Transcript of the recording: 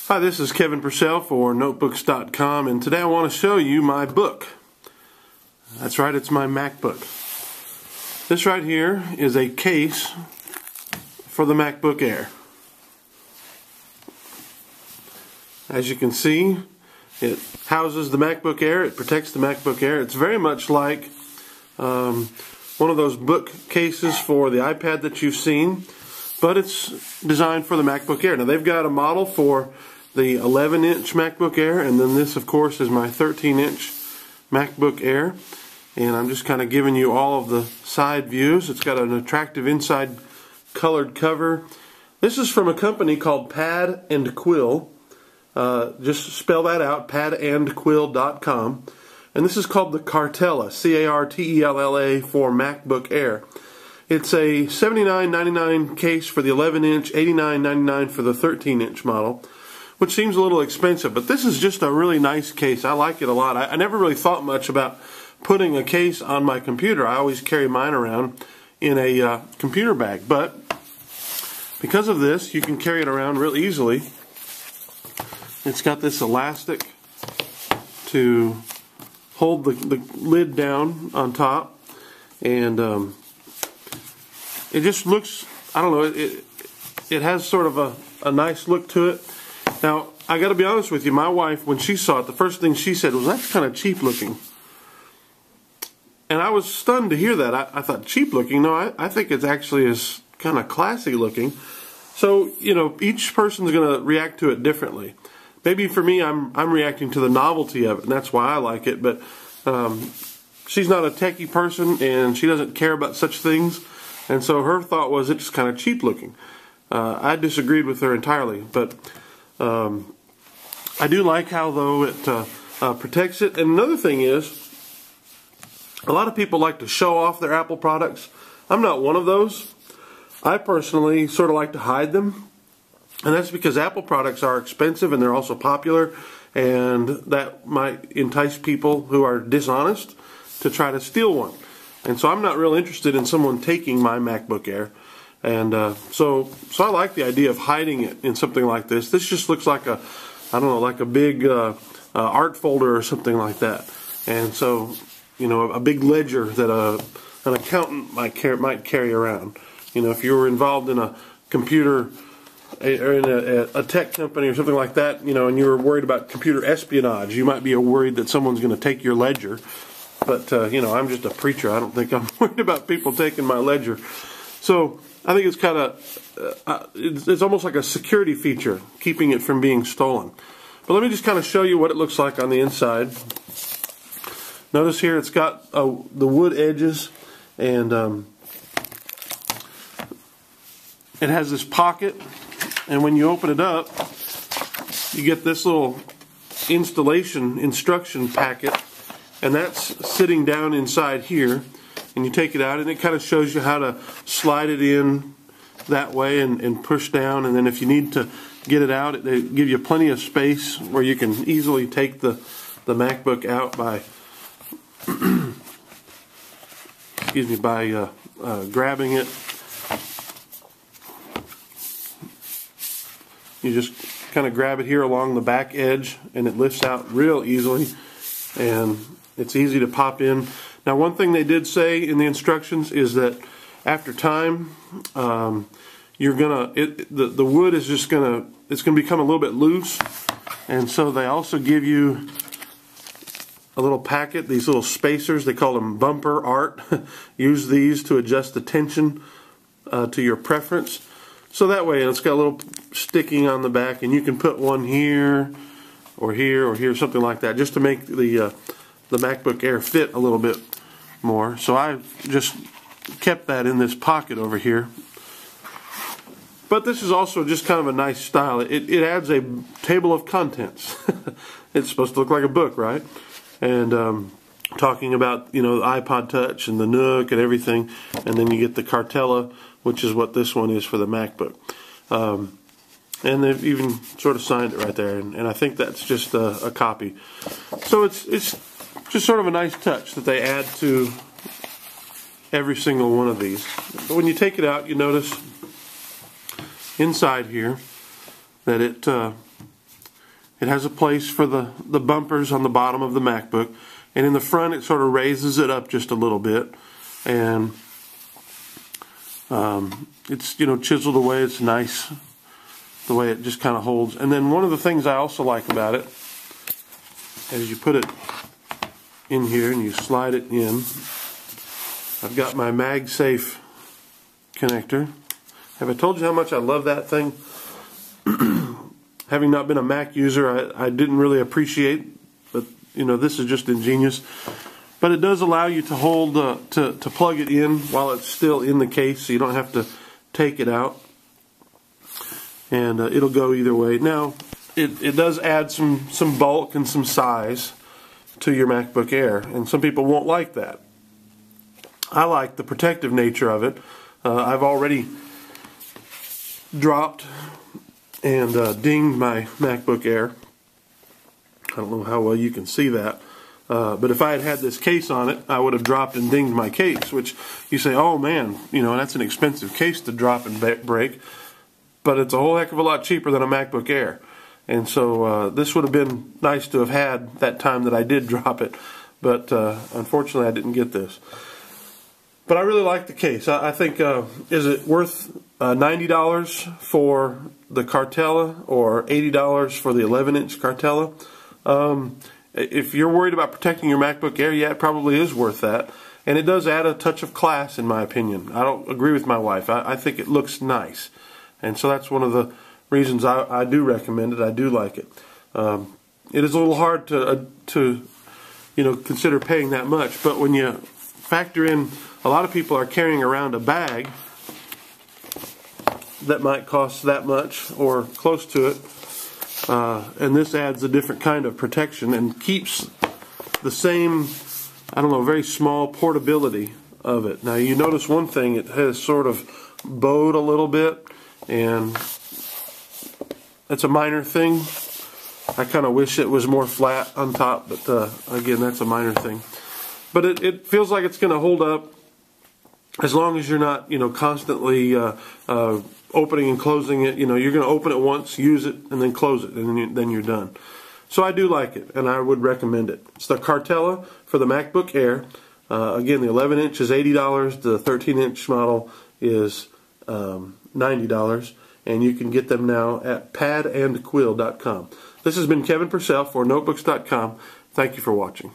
Hi, this is Kevin Purcell for Notebooks.com, and today I want to show you my book. That's right, it's my MacBook. This right here is a case for the MacBook Air. As you can see, it houses the MacBook Air, it protects the MacBook Air. It's very much like one of those book cases for the iPad that you've seen, but it's designed for the MacBook Air. Now they've got a model for the 11-inch MacBook Air, and then this of course is my 13-inch MacBook Air, and I'm just kind of giving you all of the side views. It's got an attractive inside colored cover. This is from a company called PadQuill. Just spell that out, pad&amp.com. And this is called the Cartella, C-A-R-T-E-L-L-A, for MacBook Air. It's a $79.99 case for the 11-inch, $89.99 for the 13-inch model, which seems a little expensive, but this is just a really nice case. I like it a lot. I never really thought much about putting a case on my computer. I always carry mine around in a computer bag, but because of this, you can carry it around real easily. It's got this elastic to hold the lid down on top, and it just looks, I don't know, it has sort of a nice look to it. Now, I got to be honest with you, my wife, when she saw it, the first thing she said was, "That's kind of cheap looking." And I was stunned to hear that. I thought, cheap looking? No, I think it's actually is kind of classy looking. So, you know, each person's going to react to it differently. Maybe for me, I'm reacting to the novelty of it, and that's why I like it. But she's not a techie person, and she doesn't care about such things. And so her thought was it's just kind of cheap looking. I disagreed with her entirely, but I do like how, though, it protects it. And another thing is, a lot of people like to show off their Apple products. I'm not one of those. I personally sort of like to hide them. And that's because Apple products are expensive and they're also popular, and that might entice people who are dishonest to try to steal one. And so I'm not real interested in someone taking my MacBook Air. And so I like the idea of hiding it in something like this. This just looks like a, I don't know, like a big art folder or something like that. And so, you know, a big ledger that an accountant might carry around. You know, if you were involved in a computer or in a tech company or something like that, you know, and you were worried about computer espionage, you might be worried that someone's going to take your ledger. But, you know, I'm just a preacher. I don't think I'm worried about people taking my ledger. So I think it's kind of, it's almost like a security feature, keeping it from being stolen. But let me just kind of show you what it looks like on the inside. Notice here it's got the wood edges, and it has this pocket. And when you open it up, you get this little installation instruction packet, and that's sitting down inside here. And you take it out, and it kind of shows you how to slide it in that way and push down. And then if you need to get it out, they give you plenty of space where you can easily take the MacBook out by excuse me, by grabbing it. You just kind of grab it here along the back edge, and it lifts out real easily, and it's easy to pop in. Now, one thing they did say in the instructions is that after time, you're gonna the wood is just gonna become a little bit loose, and so they also give you a little packet, these little spacers. They call them bumper art. Use these to adjust the tension to your preference. So that way, it's got a little sticking on the back, and you can put one here, or here, or here, something like that, just to make the MacBook Air fit a little bit more. So I just kept that in this pocket over here. But this is also just kind of a nice style. It adds a table of contents. It's supposed to look like a book, right? And talking about, you know, the iPod Touch and the Nook and everything, and then you get the Cartella, which is what this one is for the MacBook. And they've even sort of signed it right there, and I think that's just a copy. So it's just sort of a nice touch that they add to every single one of these. But when you take it out, you notice inside here that it It has a place for the bumpers on the bottom of the MacBook, and in the front it sort of raises it up just a little bit, and it's, you know, chiseled away. It's nice the way it just kind of holds. And then one of the things I also like about it, as you put it in here and you slide it in, I've got my MagSafe connector. Have I told you how much I love that thing? Having not been a Mac user, I didn't really appreciate, but you know, this is just ingenious. But it does allow you to hold, to plug it in while it's still in the case, so you don't have to take it out. And it'll go either way. Now, it does add some bulk and some size to your MacBook Air, and some people won't like that. I like the protective nature of it. I've already dropped and dinged my MacBook Air. I don't know how well you can see that. But if I had had this case on it, I would have dropped and dinged my case, which you say, oh man, you know, that's an expensive case to drop and break. But it's a whole heck of a lot cheaper than a MacBook Air. And so this would have been nice to have had that time that I did drop it. But unfortunately I didn't get this. But I really like the case. I think, is it worth $90 for the Cartella or $80 for the 11-inch Cartella? If you're worried about protecting your MacBook Air, yeah, it probably is worth that. And it does add a touch of class, in my opinion. I don't agree with my wife. I think it looks nice. And so that's one of the reasons I do recommend it. I do like it. It is a little hard to you know, consider paying that much, but when you factor in, a lot of people are carrying around a bag that might cost that much or close to it, and this adds a different kind of protection and keeps the same, I don't know, very small portability of it. Now you notice one thing, it has sort of bowed a little bit, and that's a minor thing. I kind of wish it was more flat on top, but again, that's a minor thing. But it feels like it's going to hold up as long as you're not, you know, constantly opening and closing it. You know, you're going to open it once, use it, and then close it, and then you're done. So I do like it, and I would recommend it. It's the Cartella for the MacBook Air. Again, the 11-inch is $80. The 13-inch model is $90. And you can get them now at pad&amp.com. This has been Kevin Purcell for Notebooks.com. Thank you for watching.